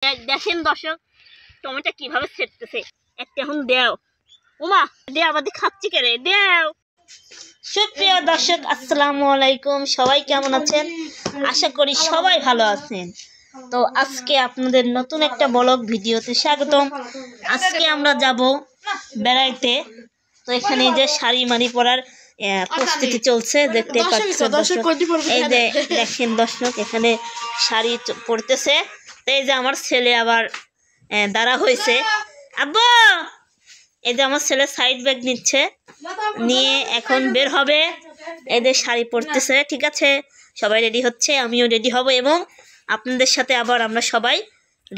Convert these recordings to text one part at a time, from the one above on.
দেখেন দর্শক টমেটো কিভাবে ছেড়তেছে। একটা এখন দেও উমা দে আবার খাচ্ছি কেড়ে দেও। সুপ্রিয় দর্শক আসসালামু আলাইকুম, সবাই কেমন আছেন? আশা করি সবাই ভালো আছেন। তো আজকে আপনাদের নতুন একটা ব্লগ ভিডিওতে স্বাগতম। আজকে আমরা যাব বেড়াইতে। তো এখানে যে শাড়ি মারি পরার প্রস্তুতি চলছে দেখতে পাচ্ছেন। এই যে দেখেন দর্শক এখানে শাড়ি পরতেছে। এই যে আমার ছেলে আবার দাঁড়া হয়েছে। আব্বু এই যে আমার ছেলে সাইড ব্যাগ নিচ্ছে, নিয়ে এখন বের হবে। এদের শাড়ি পরতেছে, ঠিক আছে, সবাই রেডি হচ্ছে, আমিও রেডি হব এবং আপনাদের সাথে আবার আমরা সবাই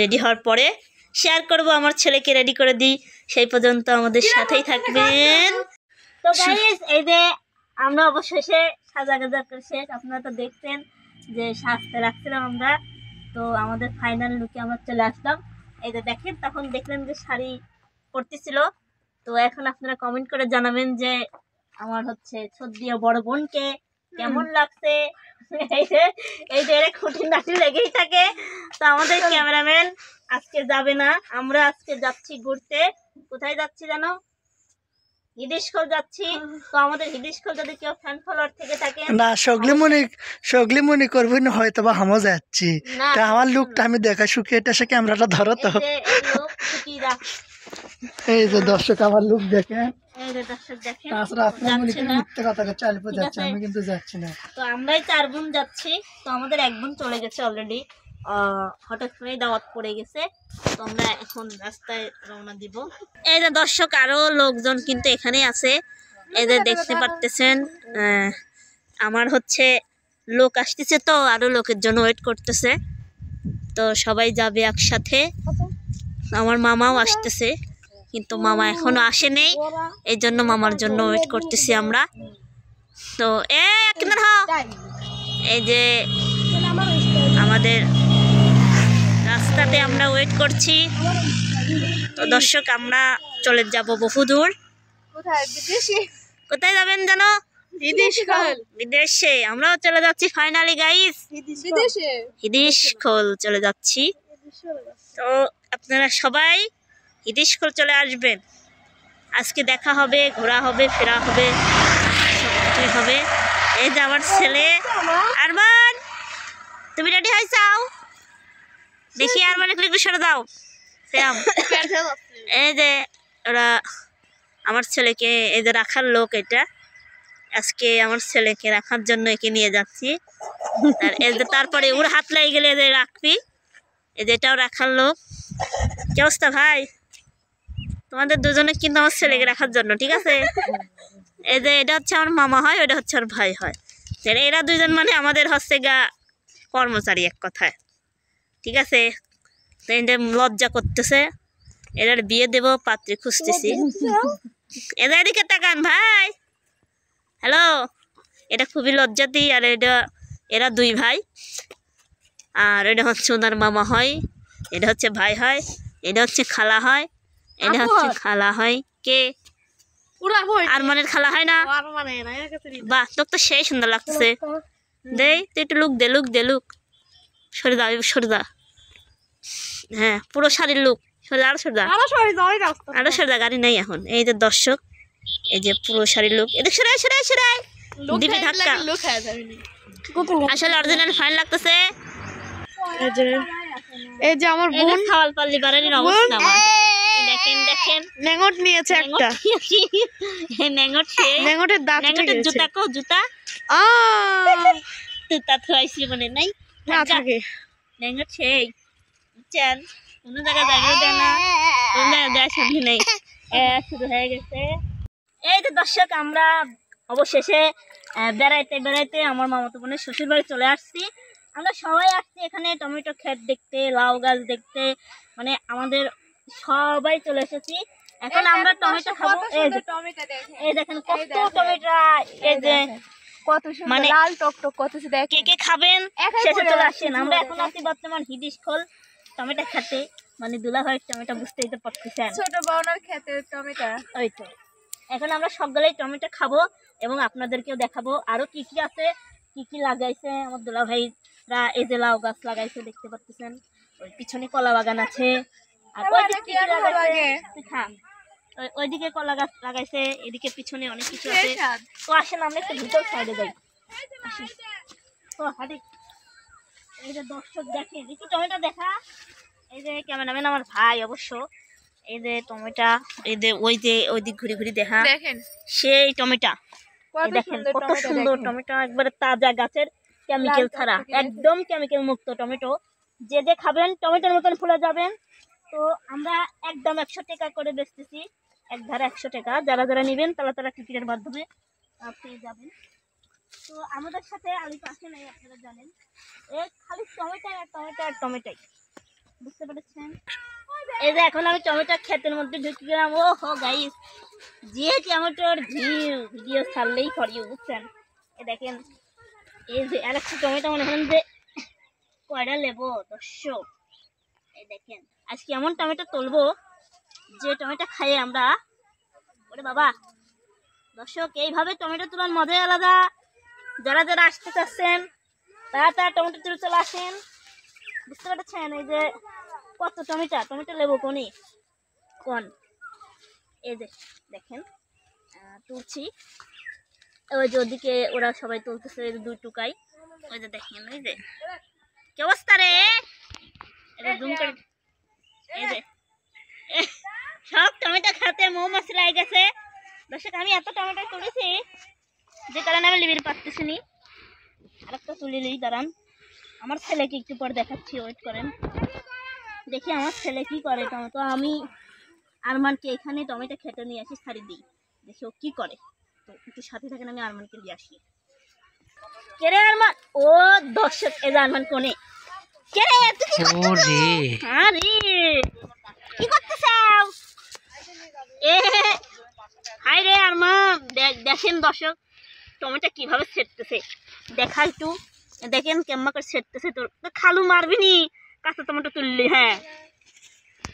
রেডি হওয়ার পরে শেয়ার করব। আমার ছেলেকে রেডি করে দিই, সেই পর্যন্ত আমাদের সাথেই থাকবেন। তো গাইস এই যে আমরা অবশেষে সাজা করে শেষ। আপনারা তো দেখছেন যে সাজতে রাখছিলাম আমরা, তো আমাদের ফাইনাল লুকে আমরা চলে আসলাম। এই যে দেখেন তখন দেখলেন যে শাড়ি পরতেছিল। তো এখন আপনারা কমেন্ট করে জানাবেন যে আমার হচ্ছে সদ্যীয় বড় বোনকে কেমন লাগছে। এই যে খুঁটিনাটি লেগেই থাকে। তো আমাদের ক্যামেরাম্যান আজকে যাবে না, আমরা আজকে যাচ্ছি ঘুরতে। কোথায় যাচ্ছি জানো? হিদিশখোল যাচ্ছি। তো আমাদের হিদিশখোল যদি কেউ ফ্যান ফলোয়ার থেকে থাকে না সগলি মনে করবি না, হয়তো বা হামো যাচ্ছি। তা আমার লুকটা আমি দেখা শুকিয়ে এটা সে ক্যামেরাটা ধরো তো। এই যে দর্শক আমার লুক দেখেন। আমি কিন্তু যাচ্ছি না। তো আমরাই 4 বোন যাচ্ছি। তো আমাদের 1 বোন চলে গেছে অলরেডি, হঠাৎ করেই দাওয়াত পড়ে গেছে। তো আমরা এখন রাস্তায় রওনা দিব। এই যে দর্শক আরো লোকজন কিন্তু এখানে আছে, এই যে দেখতে পারতেছেন। আমার হচ্ছে লোক আসতেছে, তো আরো লোকের জন্য ওয়েট করতেছে। তো সবাই যাবে একসাথে। আমার মামাও আসতেছে, কিন্তু মামা এখনো আসে নেই, এই জন্য মামার জন্য ওয়েট করতেছি আমরা। তো এই যে আমাদের রাস্তাতে আমরা ওয়েট করছি। তো দর্শক আমরা চলে যাব বহুদূর। কোথায় যাবেন জানো? বিদেশে। আমরাও চলে যাচ্ছি ফাইনালি গাইস, হিদিশখোল চলে যাচ্ছি। তো আপনারা সবাই হিদিশখোল চলে আসবেন। আজকে দেখা হবে, ঘোরা হবে, ফেরা হবে, সবকিছুই হবে। এই যে আমার ছেলে আরমান, তুমি রেডি হয়েছাও? দেখি আরমান একটু সরে দাও। এই যে ওরা আমার ছেলেকে, এই যে রাখার লোক, এটা আজকে আমার ছেলেকে রাখার জন্য একে নিয়ে যাচ্ছি। এই যে তারপরে ওর হাত লেগে গেলে এদের রাখবি। এই যে এটাও রাখার লোক। কি অবস্থা ভাই? তোমাদের দুজনে কিন্তু আমার ছেলেকে রাখার জন্য, ঠিক আছে। এই যে এটা হচ্ছে আমার মামা হয়, ওটা হচ্ছে আমার ভাই হয়। এরা দুইজন মানে আমাদের হচ্ছে কর্মচারী এক কথায়, ঠিক আছে। তো এটা লজ্জা করতেছে, এটার বিয়ে দেব, পাত্রী খুঁজতেছি। এদের এদিকে তাকান ভাই, হ্যালো। এটা খুবই লজ্জাতি। আর এরা 2 ভাই, আর এটা হচ্ছে ওনার মামা হয়, এটা হচ্ছে ভাই হয়, এটা হচ্ছে খালা হয়, এটা হচ্ছে খালা হয়। কে? আরমানের খালা হয় না? বাহ, তোর তো সেই সুন্দর লাগতেছে। দেই তুই একটু লুক। সরে দা। হ্যাঁ, পুরো শাড়ির লুক। আরো সরে দা, গাড়ি নাই এখন। এই যে দর্শক, এই যে পুরো শাড়ির লুক। এদিকে সরাই দিবি ধাক্কা। আসলে অরিজিনাল ফাইন লাগতেছে। এই যে আমার বোন খাওয়াল পাল্লি বাড়ানির অবস্থা। দেখেন নেঙ্গট নিয়েছে একটা। নেঙ্গটের দাঁত উঠে গেছে। জুতা থুয়াইছি মনে নাই না থাকে। নেঙ্গট সেই বুঝছেন, কোনো জায়গায় জায়গাও দেয় না, কোনো জায়গায় দেয় সামনে নেই, শুরু হয়ে গেছে। এই যে দর্শক আমরা অবশেষে বেড়াইতে আমার মামাতো বোনের শ্বশুর বাড়ি চলে আসছি। আমরা সবাই আসছি এখানে টমেটো ক্ষেত দেখতে, লাউ গাছ দেখতে, মানে আমাদের সবাই চলে এসেছি। এখন আমরা টমেটো খাবো। এই দেখেন কত টমেটো, এই যে কত মানে লাল টকটক কত। কে খাবেন শেষে চলে আসেন। আমরা এখন আছি বর্তমান হিদিশখোল টমেটো খেতে, মানে দুলাভাইয়ের টমেটো, বুঝতেই তো পারতেছেন, ছোট বউনার খেতে টমেটো। ওই তো এখন আমরা সকালেই টমেটো খাবো এবং আপনাদেরকেও দেখাবো আরো কি কি আছে, কি কি লাগাইছে আমার দুলাভাইরা। এই যে লাউ গাছ লাগাইছে দেখতে পাচ্ছেন, ওই পিছনে কলা বাগান আছে, আর ওইদিকে কি কি লাগাইছে খা, ওইদিকে কলা গাছ লাগাইছে, এদিকে পিছনে অনেক কিছু আছে। তো আসেন আমরা একটু ভিতর সাইডে যাই, আসেন তো হাঁটি। এই যে দর্শক দেখেন, একটু টমেটো দেখা, এই যে ক্যামেরাম্যান আমার ভাই অবশ্য, এই যে টমেটো, এই যে ওই দিক ঘুরে ঘুরে দেখা, দেখেন সেই টমেটো, দেখেন কত সুন্দর টমেটো, একবারে তাজা গাছের, কেমিক্যাল ছাড়া, একদম কেমিক্যাল মুক্ত টমেটো। যে যে খাবেন টমেটোর মতন ফুলে যাবেন। তো আমরা একদম 100 টাকা করে বেচতেছি, এক ধারে 100 টাকা। যারা যারা নেবেন তারা তারা টিকিটের মাধ্যমে পেয়ে যাবেন। তো আমাদের সাথে আলী পাশে নাই, আপনারা জানেন, এই খালি টমেটো আর টমেটো আর টমেটোই, বুঝতে পেরেছেন? এই যে এখন আমি টমেটো ক্ষেতের মধ্যে ঢুকে গেলাম। ও হো গাইস, যে টমেটোর ভিডিও ছাড়লেই করিও, বুঝছেন? এই দেখেন, এই যে আর একটা টমেটো মনে করেন যে কয়টা লেবো দর্শক। এই দেখেন আজকে এমন টমেটো তুলবো যে টমেটো খাইয়ে আমরা, ওরে বাবা দর্শক, এইভাবে টমেটো তোলার মজাই আলাদা। যারা যারা আসতে চাচ্ছেন তারা তারা টমেটো তুলে চলে আসেন, বুঝতে পেরেছেন? এই যে কত টমেটো লেবো কোন এই যে দেখেন তুলছি, ওই যে ওদিকে ওরা সবাই তুলতেছে, এই যে 2 টুকাই, ওই যে দেখেন, ওই যে কি অবস্থা রে, এটা জুম করে, এই যে সব টমেটো খাতে মৌমাছি লেগে গেছে। দর্শক আমি এত টমেটো তুলেছি যে কারণে আমি লিবির পাচ্ছি নি। আরেকটা তুলে নিই, দাঁড়ান, আমার ছেলেকে একটু পর দেখাচ্ছি, ওয়েট করেন, দেখি আমার ছেলে কি করে। টমেটো আমি আরমানকে এখানে টমেটো খেতে নিয়ে আসি, ছাড়ি দিই, দেখি ও কি করে। তো একটু সাথে থাকেন, আমি আরমানকে নিয়ে আসি। কে রে আরমান? ও দর্শক, এই যে আরমান কোনে, কে রে তুই কি করতেছিস? আরে কি করতেছাও? এ হাই রে আরমান, দেখেন দর্শক টমেটো কিভাবে ছেড়তেছে, দেখা একটু দেখেন কেমন করে ছেড়তেছে। তোর খালু মারবি নি কাঁচা টমেটো তুললি? হ্যাঁ,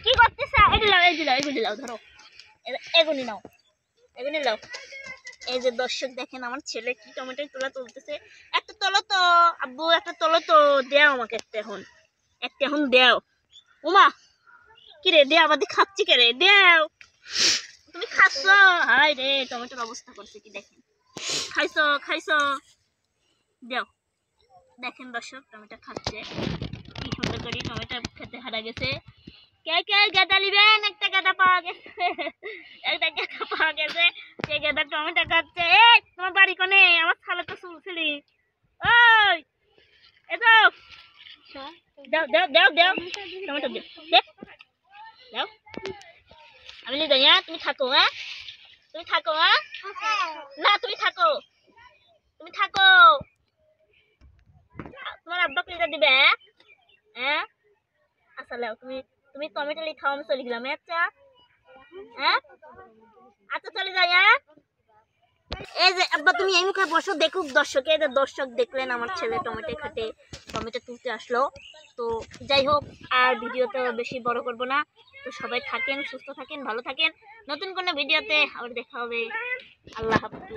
কি করতেছ? এগুলি লাও ধরো, এগুলি নাও, এগুলি লাও। এই যে দর্শক দেখেন আমার ছেলে কি টমেটো তোলা তুলতেছে। একটা তোলো তো আব্বু, একটা তোলো তো, দেও আমাকে একটা এখন দেও। ওমা কি রে, দে আবার খাচ্ছি কে রে, দেও, তুমি খাচ্ছ? হাই রে টমেটোর অবস্থা করছে কি দেখেন, খাইছো দেও। দেখেন দর্শক টমেটো খাচ্ছে কি সুন্দর করে, টমেটো খেতে হারা গেছে। কে কে গেঁদা নিবেন? একটা গেঁদা পাওয়া গেছে, সে গেঁদা টমেটো খাচ্ছে। এই তোমার বাড়ি কোনে? আমার ছালে তো শুনছিলি, ওই এসো, দেও টমেটো দেও, আমি নিয়ে যাই। হ্যাঁ তুমি থাকো, না তুমি থাকো, তোমার আব্বা কিনে দিবে। হ্যাঁ আচ্ছা লাও, তুমি টমেটো লি খাও, আমি চলে গেলাম। আচ্ছা আচ্ছা চলে যাই। এই যে আব্বা তুমি এই মুখে বসো, দেখুক দর্শক। এই যে দর্শক দেখলেন আমার ছেলে টমেটো খেতে, টমেটো তুলতে আসলো। তো যাই হোক, আর ভিডিওটা বেশি বড় করব না। তো সবাই থাকেন, সুস্থ থাকেন, ভালো থাকেন। নতুন কোনো ভিডিওতে আবার দেখা হবে। আল্লাহ হাফেজ।